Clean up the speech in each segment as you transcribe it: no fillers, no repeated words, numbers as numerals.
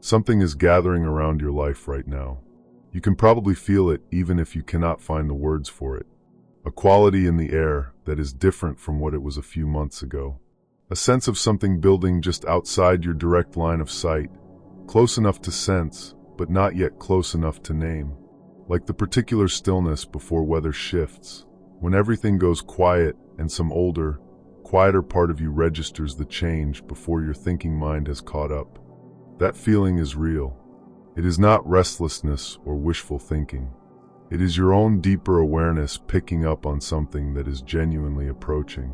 Something is gathering around your life right now. You can probably feel it even if you cannot find the words for it. A quality in the air that is different from what it was a few months ago. A sense of something building just outside your direct line of sight, close enough to sense, but not yet close enough to name. Like the particular stillness before weather shifts, when everything goes quiet and some older, quieter part of you registers the change before your thinking mind has caught up. That feeling is real. It is not restlessness or wishful thinking. It is your own deeper awareness picking up on something that is genuinely approaching.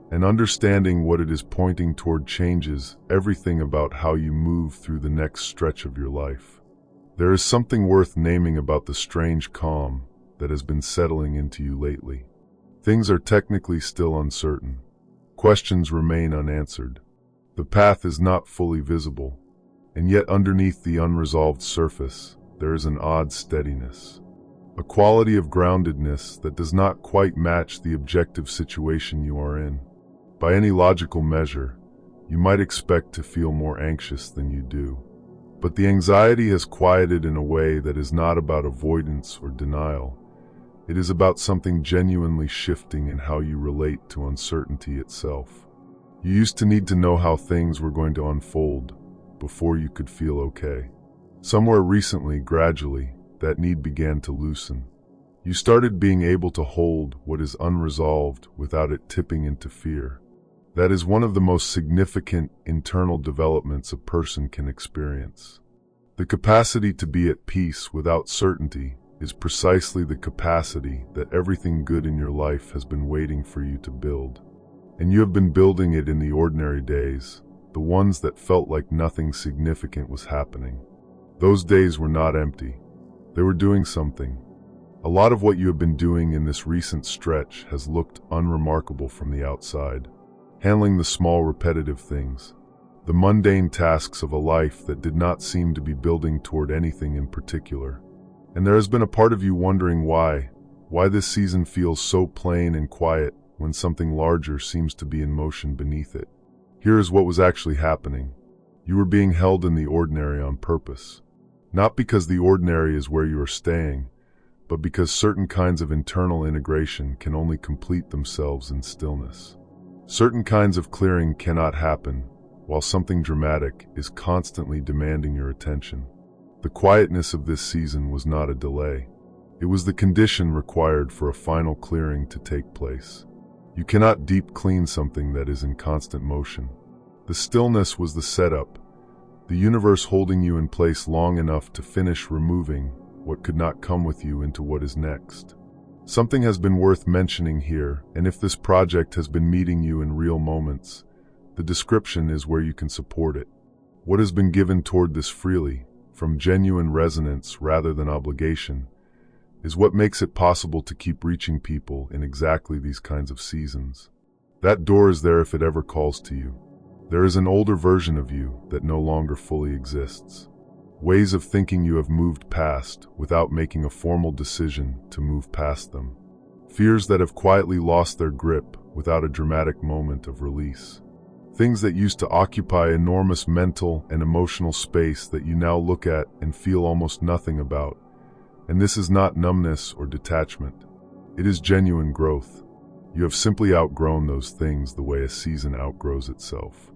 And understanding what it is pointing toward changes everything about how you move through the next stretch of your life. There is something worth naming about the strange calm that has been settling into you lately. Things are technically still uncertain. Questions remain unanswered. The path is not fully visible, and yet underneath the unresolved surface, there is an odd steadiness. A quality of groundedness that does not quite match the objective situation you are in. By any logical measure, you might expect to feel more anxious than you do. But the anxiety has quieted in a way that is not about avoidance or denial. It is about something genuinely shifting in how you relate to uncertainty itself. You used to need to know how things were going to unfold before you could feel okay. Somewhere recently, gradually, that need began to loosen. You started being able to hold what is unresolved without it tipping into fear. That is one of the most significant internal developments a person can experience. The capacity to be at peace without certainty is precisely the capacity that everything good in your life has been waiting for you to build. And you have been building it in the ordinary days, the ones that felt like nothing significant was happening. Those days were not empty. They were doing something. A lot of what you have been doing in this recent stretch has looked unremarkable from the outside. Handling the small repetitive things, the mundane tasks of a life that did not seem to be building toward anything in particular. And there has been a part of you wondering why this season feels so plain and quiet when something larger seems to be in motion beneath it. Here is what was actually happening. You were being held in the ordinary on purpose. Not because the ordinary is where you are staying, but because certain kinds of internal integration can only complete themselves in stillness. Certain kinds of clearing cannot happen while something dramatic is constantly demanding your attention. The quietness of this season was not a delay. It was the condition required for a final clearing to take place. You cannot deep clean something that is in constant motion. The stillness was the setup, the universe holding you in place long enough to finish removing what could not come with you into what is next. Something has been worth mentioning here, and if this project has been meeting you in real moments, the description is where you can support it. What has been given toward this freely, from genuine resonance rather than obligation, is what makes it possible to keep reaching people in exactly these kinds of seasons. That door is there if it ever calls to you. There is an older version of you that no longer fully exists. Ways of thinking you have moved past without making a formal decision to move past them. Fears that have quietly lost their grip without a dramatic moment of release. Things that used to occupy enormous mental and emotional space that you now look at and feel almost nothing about. And this is not numbness or detachment. It is genuine growth. You have simply outgrown those things the way a season outgrows itself.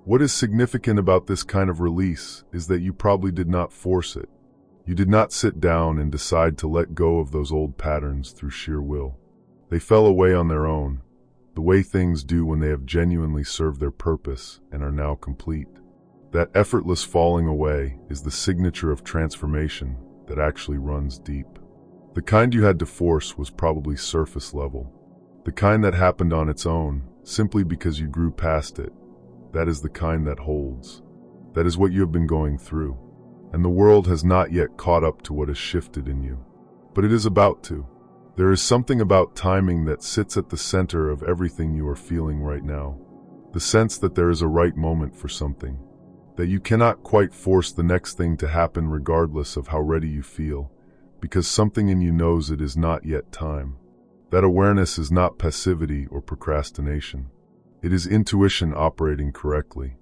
What is significant about this kind of release is that you probably did not force it. You did not sit down and decide to let go of those old patterns through sheer will. They fell away on their own, the way things do when they have genuinely served their purpose and are now complete. That effortless falling away is the signature of transformation that actually runs deep. The kind you had to force was probably surface level. The kind that happened on its own, simply because you grew past it. That is the kind that holds. That is what you have been going through. And the world has not yet caught up to what has shifted in you. But it is about to. There is something about timing that sits at the center of everything you are feeling right now. The sense that there is a right moment for something. That you cannot quite force the next thing to happen regardless of how ready you feel, because something in you knows it is not yet time. That awareness is not passivity or procrastination. It is intuition operating correctly.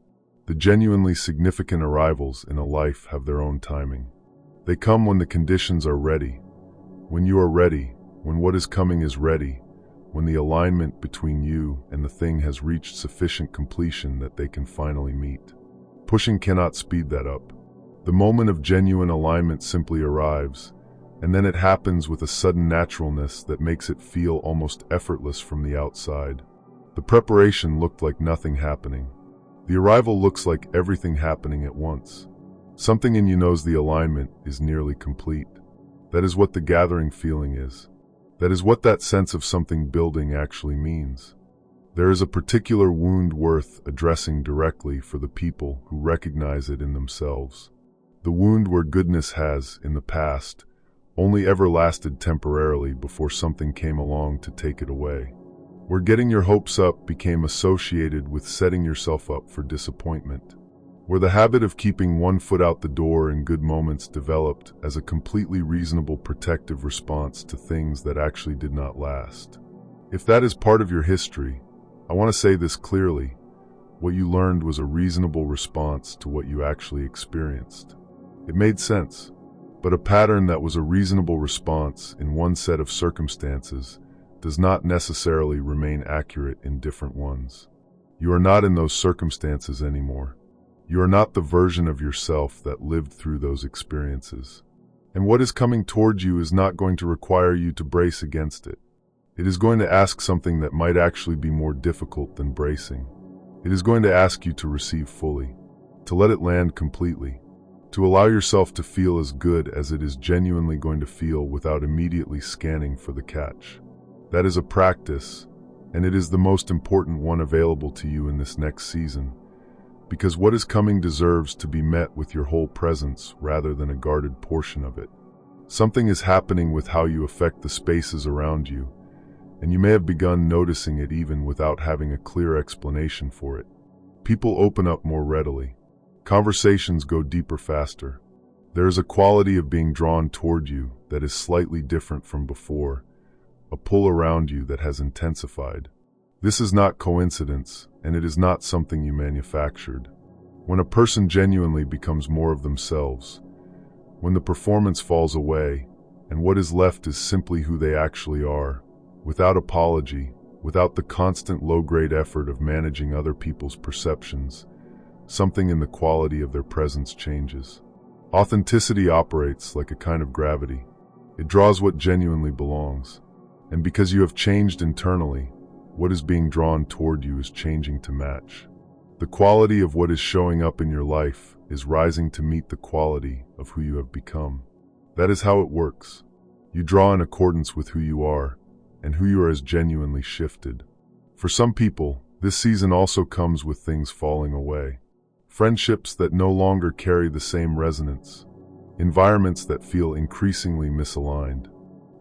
The genuinely significant arrivals in a life have their own timing. They come when the conditions are ready, when you are ready, when what is coming is ready, when the alignment between you and the thing has reached sufficient completion that they can finally meet. Pushing cannot speed that up. The moment of genuine alignment simply arrives, and then it happens with a sudden naturalness that makes it feel almost effortless from the outside. The preparation looked like nothing happening. The arrival looks like everything happening at once. Something in you knows the alignment is nearly complete. That is what the gathering feeling is. That is what that sense of something building actually means. There is a particular wound worth addressing directly for the people who recognize it in themselves. The wound where goodness has, in the past, only ever lasted temporarily before something came along to take it away. Where getting your hopes up became associated with setting yourself up for disappointment. Where the habit of keeping one foot out the door in good moments developed as a completely reasonable protective response to things that actually did not last. If that is part of your history, I want to say this clearly. What you learned was a reasonable response to what you actually experienced. It made sense, but a pattern that was a reasonable response in one set of circumstances does not necessarily remain accurate in different ones. You are not in those circumstances anymore. You are not the version of yourself that lived through those experiences. And what is coming toward you is not going to require you to brace against it. It is going to ask something that might actually be more difficult than bracing. It is going to ask you to receive fully, to let it land completely, to allow yourself to feel as good as it is genuinely going to feel without immediately scanning for the catch. That is a practice, and it is the most important one available to you in this next season, because what is coming deserves to be met with your whole presence rather than a guarded portion of it. Something is happening with how you affect the spaces around you, and you may have begun noticing it even without having a clear explanation for it. People open up more readily. Conversations go deeper faster. There is a quality of being drawn toward you that is slightly different from before, a pull around you that has intensified. This is not coincidence, and it is not something you manufactured. When a person genuinely becomes more of themselves, when the performance falls away, and what is left is simply who they actually are, without apology, without the constant low-grade effort of managing other people's perceptions, something in the quality of their presence changes. Authenticity operates like a kind of gravity. It draws what genuinely belongs. And because you have changed internally, what is being drawn toward you is changing to match. The quality of what is showing up in your life is rising to meet the quality of who you have become. That is how it works. You draw in accordance with who you are, and who you are has genuinely shifted. For some people, this season also comes with things falling away. Friendships that no longer carry the same resonance. Environments that feel increasingly misaligned.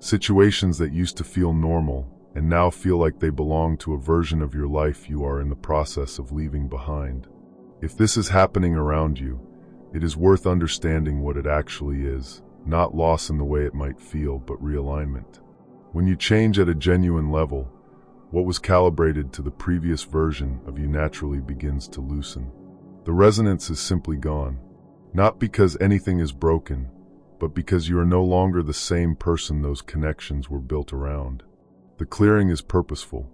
Situations that used to feel normal and now feel like they belong to a version of your life you are in the process of leaving behind. If this is happening around you, it is worth understanding what it actually is, not loss in the way it might feel, but realignment. When you change at a genuine level, what was calibrated to the previous version of you naturally begins to loosen. The resonance is simply gone, not because anything is broken, but because you are no longer the same person those connections were built around. The clearing is purposeful.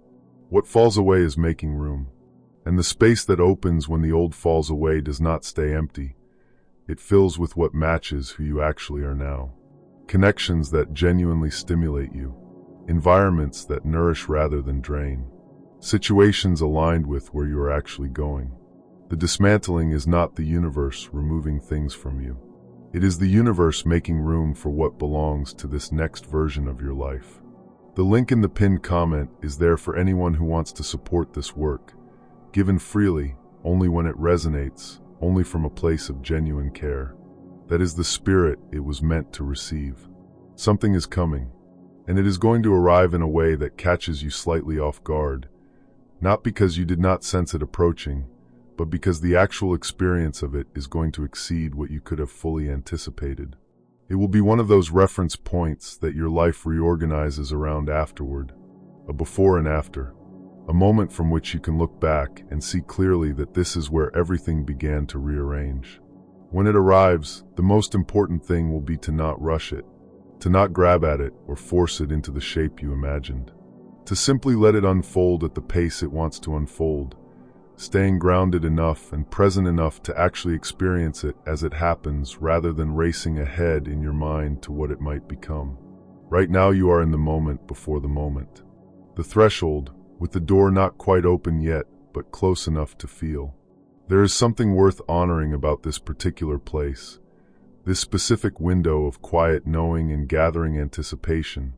What falls away is making room. And the space that opens when the old falls away does not stay empty. It fills with what matches who you actually are now. Connections that genuinely stimulate you. Environments that nourish rather than drain. Situations aligned with where you are actually going. The dismantling is not the universe removing things from you. It is the universe making room for what belongs to this next version of your life. The link in the pinned comment is there for anyone who wants to support this work, given freely, only when it resonates, only from a place of genuine care. That is the spirit it was meant to receive. Something is coming, and it is going to arrive in a way that catches you slightly off guard, not because you did not sense it approaching, but because the actual experience of it is going to exceed what you could have fully anticipated. It will be one of those reference points that your life reorganizes around afterward, a before and after. A moment from which you can look back and see clearly that this is where everything began to rearrange. When it arrives, the most important thing will be to not rush it, to not grab at it or force it into the shape you imagined, to simply let it unfold at the pace it wants to unfold, staying grounded enough and present enough to actually experience it as it happens rather than racing ahead in your mind to what it might become. Right now you are in the moment before the moment. The threshold, with the door not quite open yet, but close enough to feel. There is something worth honoring about this particular place, this specific window of quiet knowing and gathering anticipation,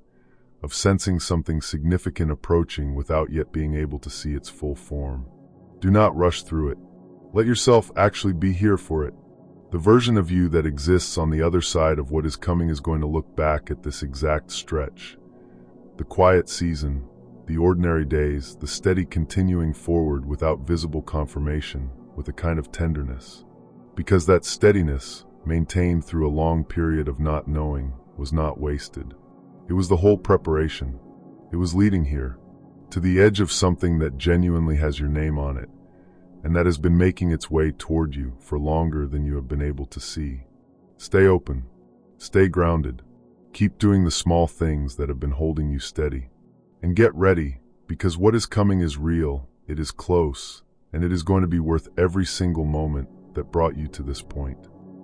of sensing something significant approaching without yet being able to see its full form. Do not rush through it. Let yourself actually be here for it. The version of you that exists on the other side of what is coming is going to look back at this exact stretch. The quiet season, the ordinary days, the steady continuing forward without visible confirmation, with a kind of tenderness. Because that steadiness, maintained through a long period of not knowing, was not wasted. It was the whole preparation. It was leading here, to the edge of something that genuinely has your name on it, and that has been making its way toward you for longer than you have been able to see. Stay open. Stay grounded. Keep doing the small things that have been holding you steady. And get ready, because what is coming is real, it is close, and it is going to be worth every single moment that brought you to this point.